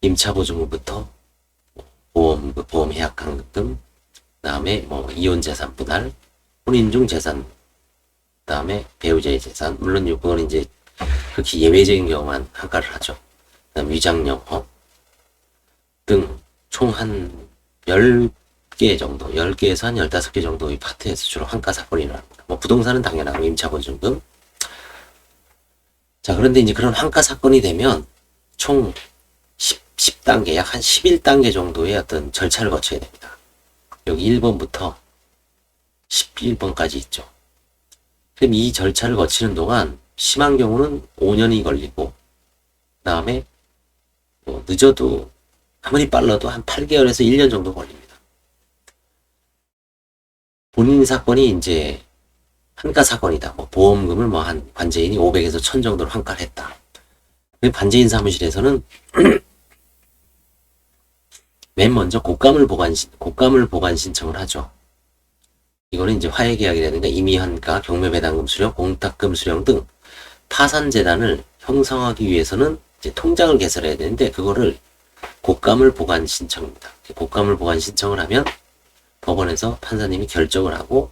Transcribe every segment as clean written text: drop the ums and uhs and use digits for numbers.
임차보증금부터 보험해약환급, 그다음에 뭐 이혼재산 분할, 혼인 중 재산, 그다음에 배우자의 재산. 물론 이건 이제 그렇게 예외적인 경우만 한가를 하죠. 그다음 위장영업 등 총 한 10개 정도, 10개에서 한 15개 정도의 파트에서 주로 환가 사건이 일어납니다. 뭐 부동산은 당연하고 임차보증금. 자, 그런데 이제 그런 환가 사건이 되면 총 10단계, 약 한 11단계 정도의 어떤 절차를 거쳐야 됩니다. 여기 1번부터 11번까지 있죠. 그럼 이 절차를 거치는 동안 심한 경우는 5년이 걸리고, 그 다음에 뭐 늦어도 아무리 빨라도 한 8개월에서 1년 정도 걸립니다. 본인 사건이 이제 환가 사건이다. 뭐 보험금을 뭐 한 관제인이 500에서 1000 정도로 환가를 했다. 관제인 사무실에서는 맨 먼저 곡감을 보관 신청을 하죠. 이거는 이제 화해계약이라든가 임의환가, 경매배당금 수령, 공탁금 수령 등 파산재단을 형성하기 위해서는 이제 통장을 개설해야 되는데, 그거를 곡감을 보관 신청입니다. 곡감을 보관 신청을 하면 법원에서 판사님이 결정을 하고,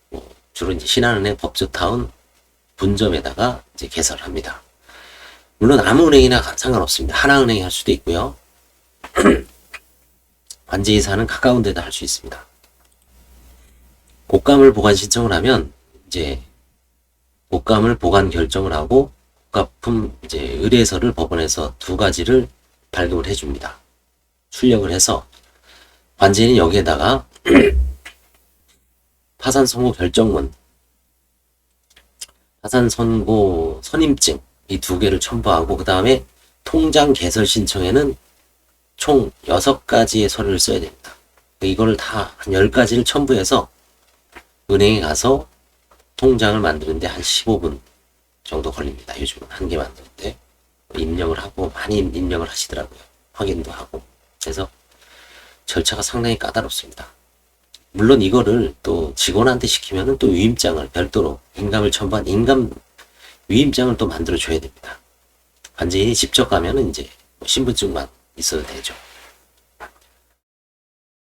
뭐 주로 이제 신한은행, 법조타운 분점에다가 이제 개설합니다. 물론 아무 은행이나 상관없습니다. 하나은행이 할 수도 있고요. 관제이사는 가까운 데다 할 수 있습니다. 곡감을 보관 신청을 하면 이제 곡감을 보관 결정을 하고 곡가품 이제 의뢰서를 법원에서 2가지를 발급을 해줍니다. 출력을 해서 관제인은 여기에다가 파산 선고 결정문, 파산 선고 선임증 이 2개를 첨부하고, 그 다음에 통장 개설 신청에는 총 6가지의 서류를 써야 됩니다. 이거를 다 한 10가지를 첨부해서 은행에 가서 통장을 만드는데 한 15분 정도 걸립니다. 요즘은 한 개 만드는데 입력을 하고, 많이 입력을 하시더라고요. 확인도 하고. 그래서 절차가 상당히 까다롭습니다. 물론 이거를 또 직원한테 시키면은 또 위임장을 별도로 인감을 첨부한 인감 위임장을 또 만들어 줘야 됩니다. 관제인이 직접 가면은 이제 신분증만 있어도 되죠.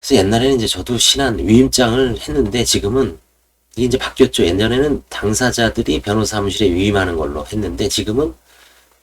그래서 옛날에는 이제 저도 신한 위임장을 했는데, 지금은 이게 이제 바뀌었죠. 옛날에는 당사자들이 변호사 사무실에 위임하는 걸로 했는데, 지금은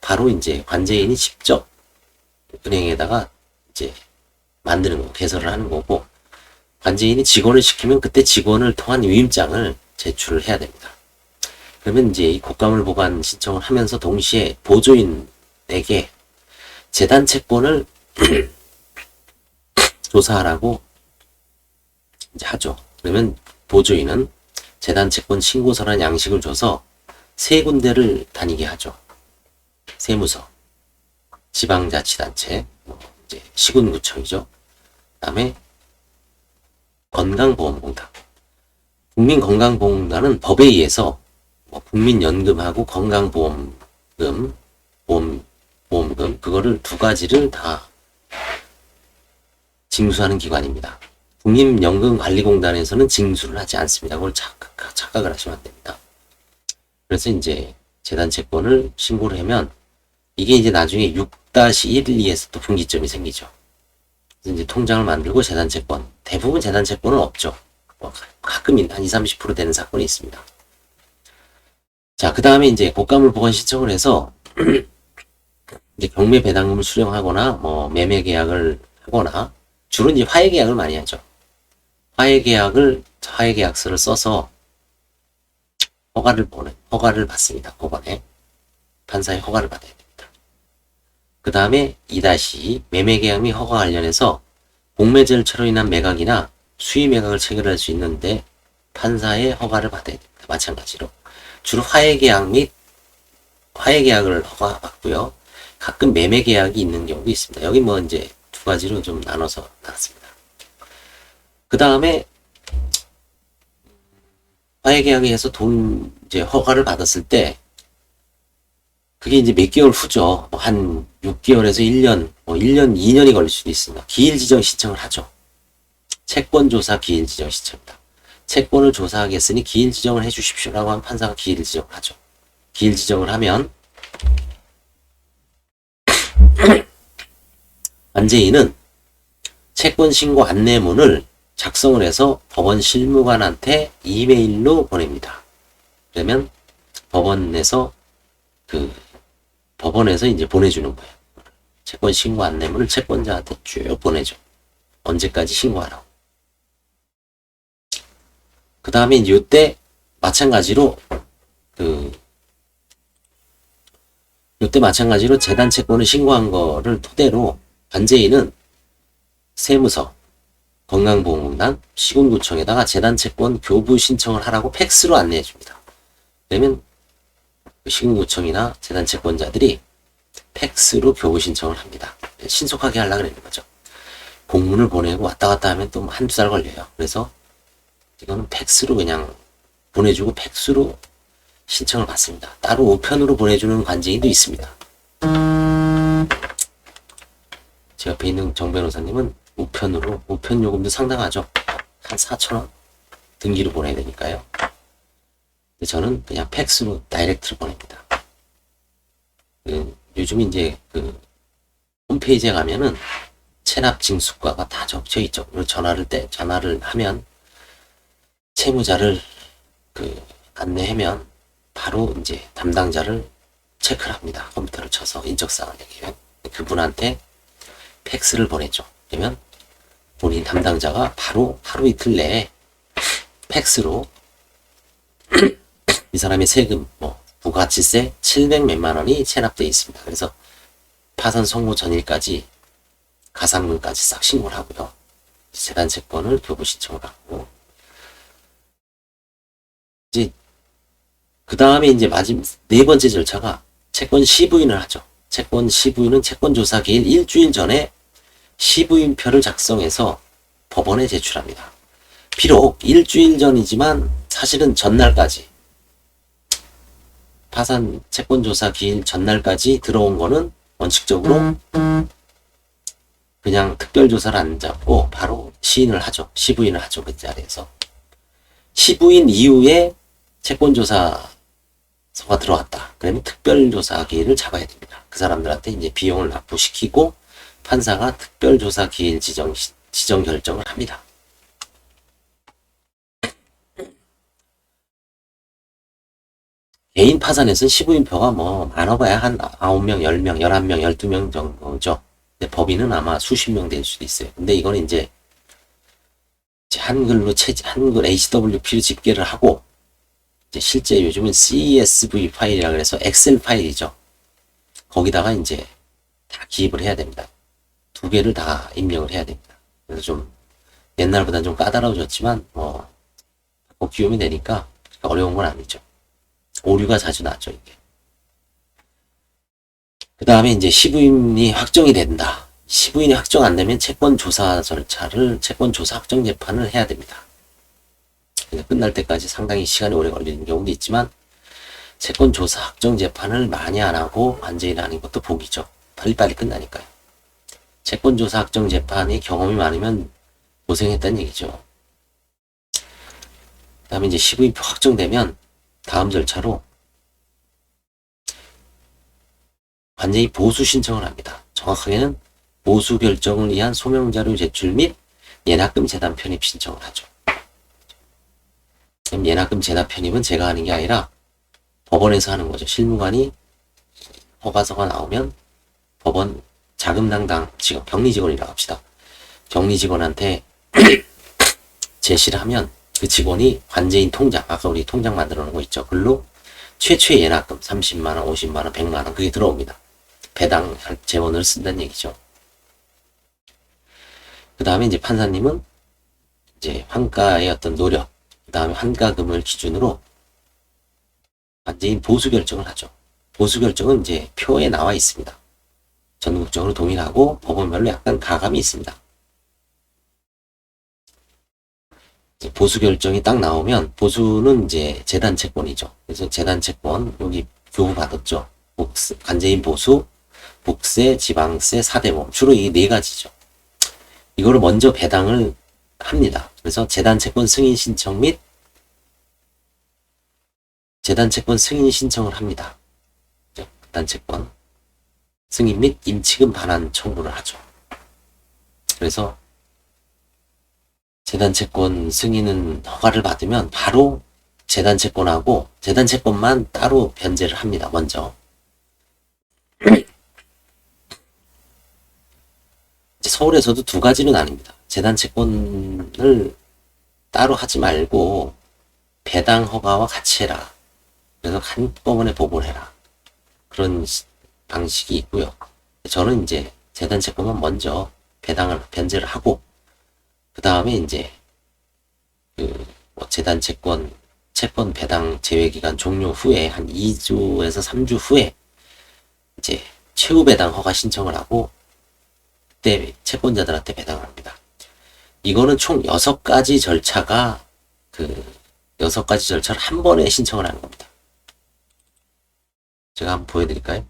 바로 이제 관제인이 직접 은행에다가 이제 만드는 거, 개설을 하는 거고, 관제인이 직원을 시키면 그때 직원을 통한 위임장을 제출을 해야 됩니다. 그러면 이제 이 곡감을 보관 신청을 하면서 동시에 보조인에게 재단 채권을 조사하라고 이제 하죠. 그러면 보조인은 재단 채권 신고서란 양식을 줘서 3군데를 다니게 하죠. 세무서, 지방자치단체, 이제 시군구청이죠. 그다음에 건강보험공단. 국민건강보험공단은 법에 의해서 국민연금하고 건강보험금, 보험금 그거를 2가지를 다 징수하는 기관입니다. 국민연금관리공단에서는 징수를 하지 않습니다. 그걸 착각을 하시면 안 됩니다. 그래서 이제 재단 채권을 신고를 하면 이게 이제 나중에 6-12에서 또 분기점이 생기죠. 그래서 이제 통장을 만들고 재단 채권, 대부분 재단 채권은 없죠. 가끔 한 20-30% 되는 사건이 있습니다. 자, 그 다음에 이제 곡감을 보관 신청을 해서 이제 경매 배당금을 수령하거나 뭐 매매 계약을 하거나, 주로 이제 화해 계약을 많이 하죠. 화해 계약서를 써서 허가를 받습니다. 법원에 판사의 허가를 받아야 됩니다. 그 다음에 2- 매매 계약 및 허가 관련해서 공매절차로 인한 매각이나 수의 매각을 체결할 수 있는데 판사의 허가를 받아야 됩니다. 마찬가지로 주로 화해 계약을 허가받고요. 가끔 매매 계약이 있는 경우도 있습니다. 여기 뭐 이제 2가지로 좀 나눠서 놨습니다. 그 다음에 화해 계약에서 돈 이제 허가를 받았을 때 그게 이제 몇 개월 후죠. 한 6개월에서 1년, 1년, 2년이 걸릴 수도 있습니다. 기일 지정 신청을 하죠. 채권 조사 기일 지정 신청입니다. 채권을 조사하겠으니 기일 지정을 해주십시오라고 하면 판사가 기일 지정을 하죠. 기일 지정을 하면 관제인은 채권 신고 안내문을 작성을 해서 법원 실무관한테 이메일로 보냅니다. 그러면 법원에서 법원에서 이제 보내주는 거예요. 채권 신고 안내문을 채권자한테 쭉 보내줘. 언제까지 신고하라고. 그 다음에 이제 이때 마찬가지로 재단 채권을 신고한 거를 토대로 관제인은 세무서, 건강보험공단, 시군구청에다가 재단 채권 교부 신청을 하라고 팩스로 안내해 줍니다. 그러면 시군구청이나 재단 채권자들이 팩스로 교부 신청을 합니다. 신속하게 하려고 그러는 거죠. 공문을 보내고 왔다 갔다 하면 또 한두 달 걸려요. 그래서 이거는 팩스로 그냥 보내주고 팩스로 신청을 받습니다. 따로 우편으로 보내주는 관제인도 있습니다. 제 옆에 있는 정 변호사님은 우편으로, 우편 요금도 상당하죠. 한 4,000원? 등기로 보내야 되니까요. 근데 저는 그냥 팩스로 다이렉트로 보냅니다. 요즘 이제 홈페이지에 가면은 체납 징수과가 다 적혀 있죠. 그리고 전화를 하면 채무자를 안내하면 바로 이제 담당자를 체크를 합니다. 컴퓨터를 쳐서 인적사항을 얘기해요. 그분한테 팩스를 보내죠. 그러면 본인 담당자가 바로 하루 이틀 내에 팩스로 이 사람의 세금, 부가치세 700 몇만 원이 체납되어 있습니다. 그래서 파산 선고 전일까지 가산금까지 싹 신고를 하고요. 재단 채권을 교부 신청을 하고 이제 그 다음에 이제 네 번째 절차가 채권 시부인을 하죠. 채권 시부인은 채권 조사 기일 일주일 전에 시부인표를 작성해서 법원에 제출합니다. 비록 일주일 전이지만 사실은 전날까지 파산 채권 조사 기일 전날까지 들어온 거는 원칙적으로 그냥 특별조사를 안 잡고 바로 시인을 하죠. 시부인을 하죠. 그 자리에서. 시부인 이후에 채권조사서가 들어왔다. 그러면 특별조사 기일을 잡아야 됩니다. 그 사람들한테 이제 비용을 납부시키고 판사가 특별조사 기일 지정 결정을 합니다. 개인 파산에서는 시부인표가 많아봐야 한 9명, 10명, 11명, 12명 정도죠. 근데 법인은 아마 수십 명 될 수도 있어요. 근데 이거는 이제 한글 HWP로 집계를 하고 이제 실제 요즘은 CSV 파일이라 그래서 엑셀 파일이죠. 거기다가 이제 다 기입을 해야 됩니다. 두 개를 다 입력을 해야 됩니다. 그래서 좀 옛날보다는 좀 까다로워졌지만 기움이 되니까 어려운 건 아니죠. 오류가 자주 나죠, 이게. 그 다음에 이제 시부인이 확정이 된다. 시부인이 확정 안 되면 채권 조사 확정 재판을 해야 됩니다. 끝날 때까지 상당히 시간이 오래 걸리는 경우도 있지만 채권 조사 확정 재판을 많이 안 하고 관제인 하는 것도 복이죠. 빨리빨리 끝나니까요. 채권 조사 확정 재판이 경험이 많으면 고생했다는 얘기죠. 그 다음에 이제 시부인표 확정되면 다음 절차로 관제인 보수 신청을 합니다. 정확하게는 보수 결정을 위한 소명자료 제출 및 예납금 재단 편입 신청을 하죠. 그럼 예납금 재단 편입은 제가 하는 게 아니라 법원에서 하는 거죠. 실무관이 허가서가 나오면 법원 자금 담당 직원, 격리 직원이라고 합시다. 격리 직원한테 제시를 하면 그 직원이 관제인 통장, 아까 우리 통장 만들어 놓은 거 있죠. 글로 최초의 예납금 30만원, 50만원, 100만원 그게 들어옵니다. 배당 재원을 쓴다는 얘기죠. 그 다음에 이제 판사님은 이제 환가의 어떤 노력, 그 다음에 환가금을 기준으로 관제인 보수 결정을 하죠. 보수 결정은 이제 표에 나와 있습니다. 전국적으로 동일하고 법원별로 약간 가감이 있습니다. 보수 결정이 딱 나오면 보수는 이제 재단 채권이죠. 그래서 재단 채권 여기 교부 받았죠. 관제인 보수, 복세, 지방세, 사대보험 주로 이 네 가지죠. 이거를 먼저 배당을 합니다. 그래서 재단 채권 승인 신청 및 재단 채권 승인 신청을 합니다. 재단 채권 승인 및 임치금 반환 청구를 하죠. 그래서 재단채권 승인은 허가를 받으면 바로 재단채권하고 재단채권만 따로 변제를 합니다. 먼저 서울에서도 두 가지로 나뉩니다. 재단채권을 따로 하지 말고 배당 허가와 같이 해라. 그래서 한꺼번에 보고를 해라. 그런 방식이 있고요. 저는 이제 재단채권만 먼저 배당을 변제를 하고 그 다음에 이제 재단채권 채권 배당 제외기간 종료 후에 한 2주에서 3주 후에 이제 최후 배당 허가 신청을 하고 그때 채권자들한테 배당을 합니다. 이거는 총 6가지 절차가 6가지 절차를 한 번에 신청을 하는 겁니다. 제가 한번 보여드릴까요?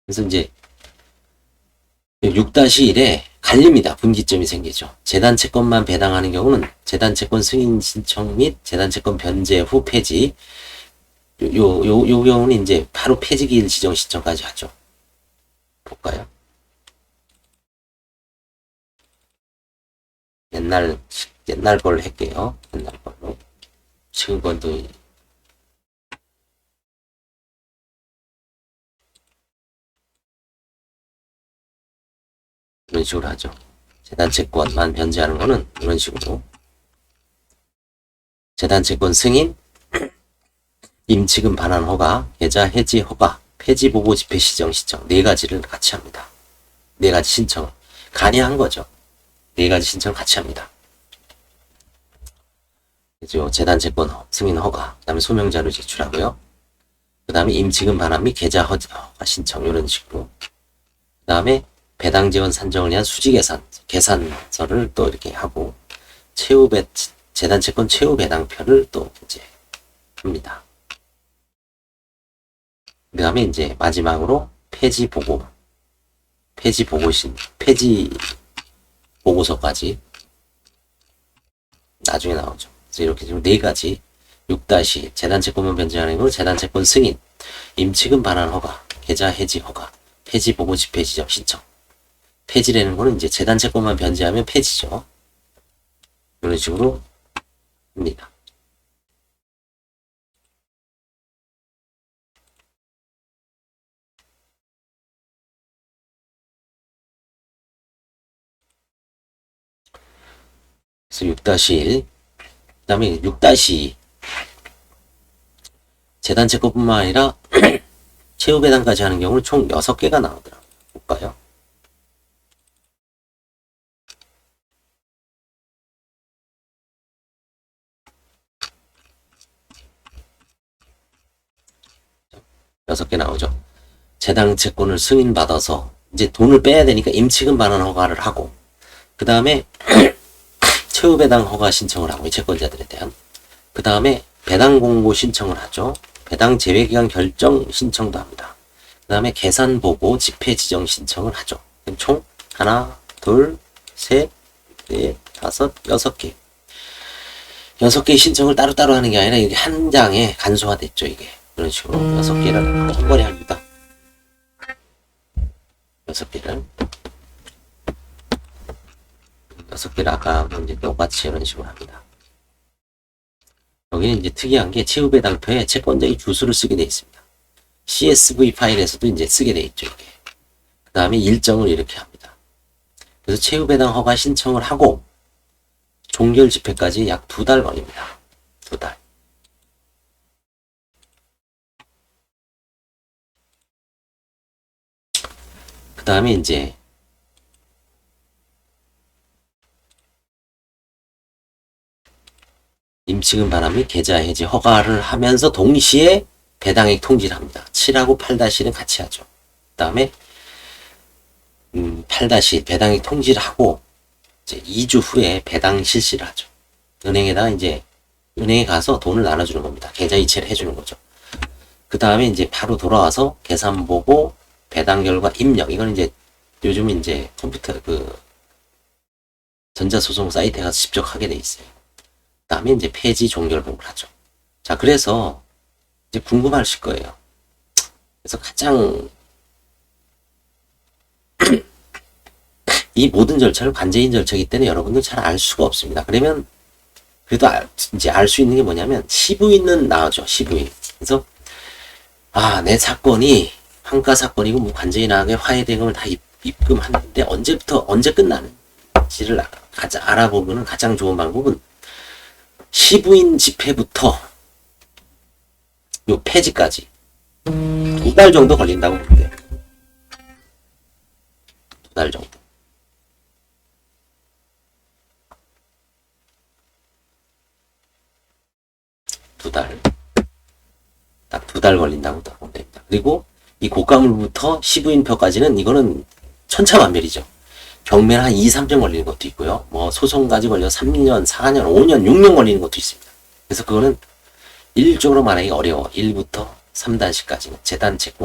그래서 이제 6-1에 갈립니다. 분기점이 생기죠. 재단채권만 배당하는 경우는 재단채권 승인 신청 및 재단채권 변제 후 폐지 요 경우는 이제 바로 폐지기일 지정 신청까지 하죠. 볼까요? 옛날 걸로 할게요. 옛날 걸로. 지금 건 또 이런 식으로 하죠. 재단채권만 변제하는 거는 이런 식으로 재단채권 승인, 임치금 반환 허가, 계좌 해지 허가, 폐지 보고 집행 시정 신청 4가지를 같이 합니다. 4가지 신청 간이한 거죠. 4가지 신청 같이 합니다. 그죠? 재단채권 승인 허가, 그 다음에 소명자료 제출하고요. 그 다음에 임치금 반환 및 계좌 허가 신청 이런 식으로 그 다음에 배당 지원 산정을 위한 수지 계산서를 또 이렇게 하고 재단채권 최후 배당표를 또 이제 합니다. 그 다음에 이제 마지막으로 폐지 보고서까지 나중에 나오죠. 그래서 이렇게 지금 4가지 6-2 재단채권만 변제하는 거 재단채권 승인, 임치금 반환 허가, 계좌 해지 허가, 폐지 보고 집행 지정 신청. 폐지라는 거는 이제 재단채권만 변제하면 폐지죠. 이런 식으로 합니다. 그래서 6-1 그 다음에 6-2 재단채권뿐만 아니라 최후 배당까지 하는 경우는 총 6개가 나오더라고요. 볼까요? 여섯 개 나오죠. 재단채권을 승인받아서 이제 돈을 빼야 되니까 임치금 반환 허가를 하고 그 다음에 최후 배당 허가 신청을 하고 채권자들에 대한 그 다음에 배당 공고 신청을 하죠. 배당 제외기간 결정 신청도 합니다. 그 다음에 계산 보고 집행 지정 신청을 하죠. 총 하나, 둘, 셋, 넷, 다섯, 6개. 6개의 신청을 따로따로 하는 게 아니라 이게 한 장에 간소화됐죠. 이게 이런 식으로 6개를 한 번에 합니다. 6개를 6개를 아까 이제 똑같이 이런 식으로 합니다. 여기는 이제 특이한 게 최후 배당표에 채권자의 주소를 쓰게 되어 있습니다. CSV 파일에서도 이제 쓰게 되어 있죠. 이게. 그 다음에 일정을 이렇게 합니다. 그래서 최후 배당 허가 신청을 하고 종결 집행까지 약 2달 걸립니다. 2달. 그 다음에 이제 임치금 반환 및 계좌 해지 허가를 하면서 동시에 배당액 통지를 합니다. 7하고 8-1은 같이 하죠. 그 다음에 8- 배당액 통지를 하고 이제 2주 후에 배당 실시를 하죠. 은행에다가 이제 은행에 가서 돈을 나눠주는 겁니다. 계좌 이체를 해주는 거죠. 그 다음에 이제 바로 돌아와서 계산 보고 배당 결과 입력. 이건 이제 요즘은 이제 컴퓨터 전자소송 사이트에 가서 직접 하게 돼 있어요. 그 다음에 이제 폐지 종결 보고를 하죠. 자, 그래서 이제 궁금하실 거예요. 그래서 가장 이 모든 절차를 관제인 절차이기 때문에 여러분들 잘 알 수가 없습니다. 그러면 그래도 이제 알 수 있는 게 뭐냐면 시부인은 나오죠. 시부인. 그래서 내 사건이 환가 사건이고 뭐 관제인하게 화해 대금을 다 입금하는데 언제부터 언제 끝나는지를 가장 알아보면 가장 좋은 방법은 시부인 집회부터 요 폐지까지 2달 정도 걸린다고 보면 돼요. 2달 정도. 딱 2달 걸린다고 보면 됩니다. 그리고 이 고가물부터 시부인표까지는 이거는 천차만별이죠. 경매는 한 2, 3년 걸리는 것도 있고요. 뭐 소송까지 걸려 3년, 4년, 5년, 6년 걸리는 것도 있습니다. 그래서 그거는 일률적으로 말하기 어려워. 1부터 3단식까지는 재단 채권